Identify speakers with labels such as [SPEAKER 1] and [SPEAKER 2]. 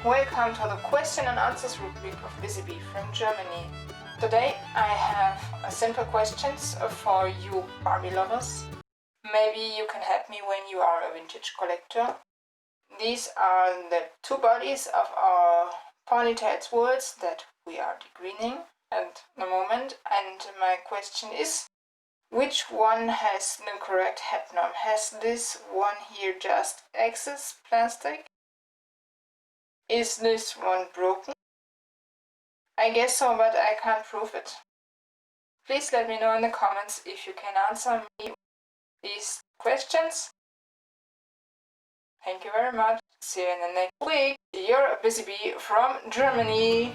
[SPEAKER 1] Welcome to the question and answers rubric of Busybee from Germany. Today I have a simple questions for you Barbie lovers. Maybe you can help me when you are a vintage collector. These are the two bodies of our ponytails worlds that we are degreening at the moment, and my question is, which one has the correct head norm? Has this one here just excess plastic? Is this one broken? I guess so, but I can't prove it. Please let me know in the comments if you can answer me these questions. Thank you very much. See you in the next week. You're Busybee from Germany.